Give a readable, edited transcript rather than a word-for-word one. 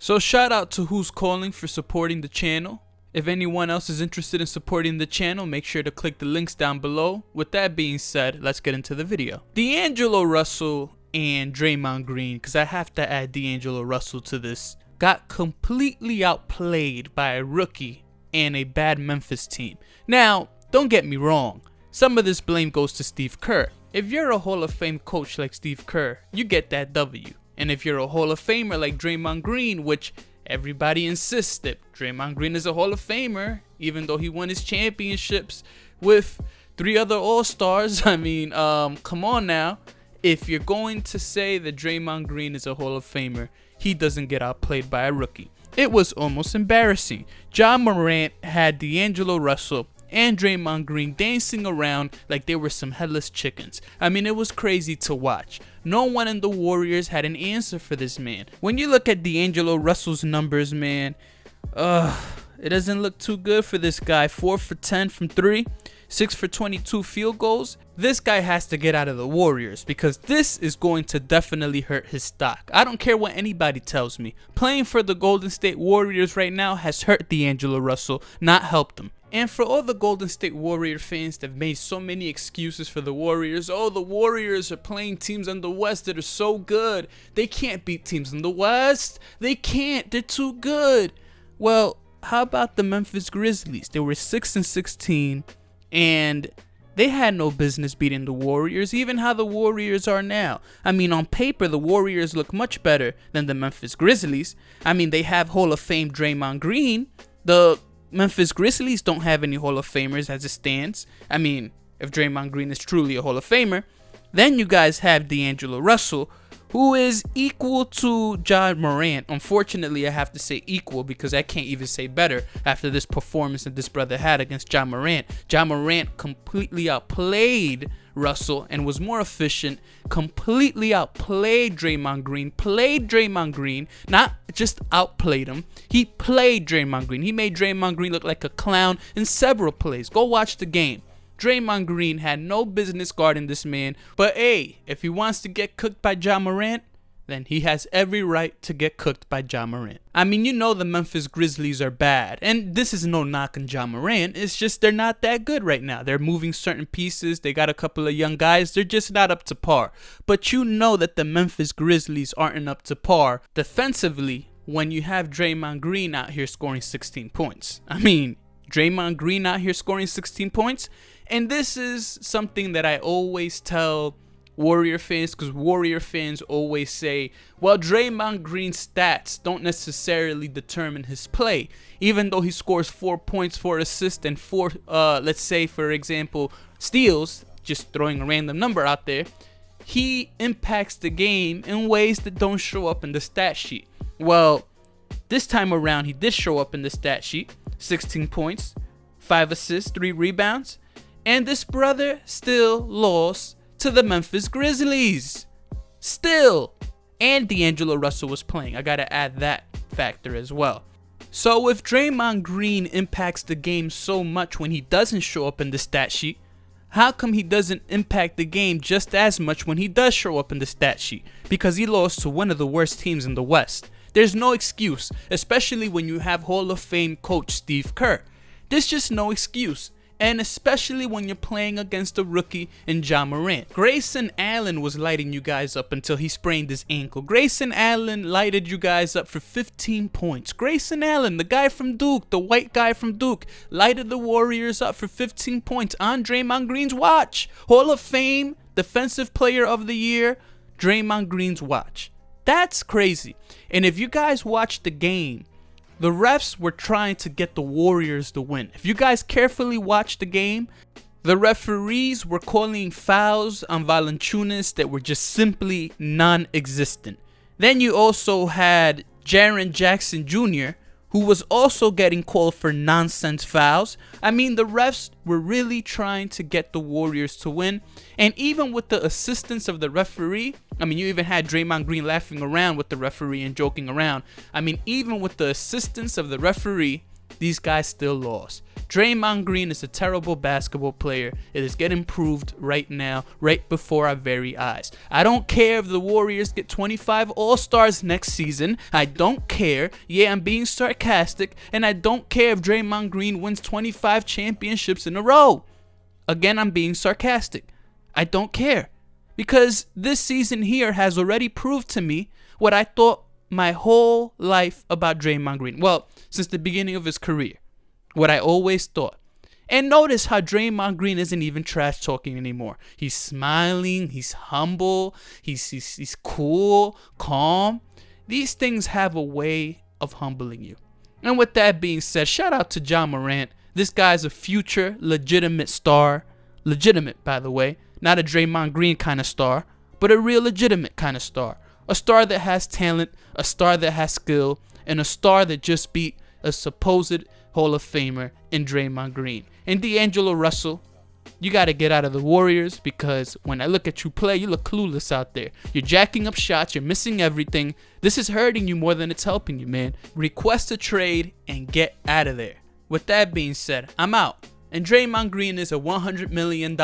So shout out to Who's Calling for supporting the channel. If anyone else is interested in supporting the channel, make sure to click the links down below. With that being said, let's get into the video. D'Angelo Russell and Draymond Green, because I have to add D'Angelo Russell to this, got completely outplayed by a rookie and a bad Memphis team. Now, don't get me wrong, some of this blame goes to Steve Kerr. If you're a Hall of Fame coach like Steve Kerr, you get that W. And if you're a Hall of Famer like Draymond Green, which everybody insists that Draymond Green is a Hall of Famer, even though he won his championships with 3 other All-Stars. I mean, come on now. If you're going to say that Draymond Green is a Hall of Famer, he doesn't get outplayed by a rookie. It was almost embarrassing. Ja Morant had D'Angelo Russell and Draymond Green dancing around like they were some headless chickens. I mean, it was crazy to watch. No one in the Warriors had an answer for this man. When you look at D'Angelo Russell's numbers, man, it doesn't look too good for this guy. 4 for 10 from 3, 6 for 22 field goals. This guy has to get out of the Warriors because this is going to definitely hurt his stock. I don't care what anybody tells me. Playing for the Golden State Warriors right now has hurt D'Angelo Russell, not helped him. And for all the Golden State Warrior fans that have made so many excuses for the Warriors, oh, the Warriors are playing teams in the West that are so good. They can't beat teams in the West. They can't. They're too good. Well, how about the Memphis Grizzlies? They were 6-16, and they had no business beating the Warriors, even how the Warriors are now. I mean, on paper, the Warriors look much better than the Memphis Grizzlies. I mean, they have Hall of Fame Draymond Green. The Memphis Grizzlies don't have any Hall of Famers as it stands. I mean, if Draymond Green is truly a Hall of Famer, then you guys have D'Angelo Russell, who is equal to Ja Morant. Unfortunately, I have to say equal because I can't even say better after this performance that this brother had against Ja Morant. Ja Morant completely outplayed Russell and was more efficient, completely outplayed Draymond Green, played Draymond Green, not just outplayed him, he played Draymond Green. He made Draymond Green look like a clown in several plays. Go watch the game. Draymond Green had no business guarding this man, but hey, if he wants to get cooked by Ja Morant, then he has every right to get cooked by Ja Morant. I mean, you know the Memphis Grizzlies are bad, and this is no knock on Ja Morant, it's just they're not that good right now. They're moving certain pieces, they got a couple of young guys, they're just not up to par. But you know that the Memphis Grizzlies aren't up to par defensively when you have Draymond Green out here scoring 16 points. I mean, Draymond Green out here scoring 16 points, and this is something that I always tell Warrior fans, because Warrior fans always say, well, Draymond Green's stats don't necessarily determine his play. Even though he scores 4 points, 4 assists, and 4, let's say, for example, steals, just throwing a random number out there, he impacts the game in ways that don't show up in the stat sheet. Well, this time around, he did show up in the stat sheet. 16 points, 5 assists, 3 rebounds, and this brother still lost to the Memphis Grizzlies. Still. And D'Angelo Russell was playing. I gotta add that factor as well. So if Draymond Green impacts the game so much when he doesn't show up in the stat sheet, how come he doesn't impact the game just as much when he does show up in the stat sheet? Because he lost to one of the worst teams in the West. There's no excuse, especially when you have Hall of Fame coach Steve Kerr. There's just no excuse. And especially when you're playing against a rookie in Ja Morant. Grayson Allen was lighting you guys up until he sprained his ankle. Grayson Allen lighted you guys up for 15 points. Grayson Allen, the guy from Duke, the white guy from Duke, lighted the Warriors up for 15 points on Draymond Green's watch. Hall of Fame, Defensive Player of the Year, Draymond Green's watch. That's crazy. And if you guys watch the game, the refs were trying to get the Warriors to win. If you guys carefully watch the game, the referees were calling fouls on Valanciunas that were just simply non-existent. Then you also had Jaren Jackson Jr., who was also getting called for nonsense fouls. I mean, the refs were really trying to get the Warriors to win. And even with the assistance of the referee, I mean, you even had Draymond Green laughing around with the referee and joking around. I mean, even with the assistance of the referee, these guys still lost. Draymond Green is a terrible basketball player. It is getting proved right now, right before our very eyes. I don't care if the Warriors get 25 All-Stars next season. I don't care. Yeah, I'm being sarcastic. And I don't care if Draymond Green wins 25 championships in a row. Again, I'm being sarcastic. I don't care. Because this season here has already proved to me what I thought my whole life about Draymond Green. Well, since the beginning of his career. What I always thought. And notice how Draymond Green isn't even trash talking anymore. He's smiling, he's humble, he's cool, calm. These things have a way of humbling you. And with that being said, shout out to Ja Morant. This guy's a future legitimate star. Legitimate, by the way. Not a Draymond Green kind of star, but a real legitimate kind of star. A star that has talent, a star that has skill, and a star that just beat a supposed Hall of Famer in Draymond Green. And D'Angelo Russell, you got to get out of the Warriors, because when I look at you play, you look clueless out there. You're jacking up shots, you're missing everything. This is hurting you more than it's helping you, man. Request a trade and get out of there. With that being said, I'm out. And Draymond Green is a $100 million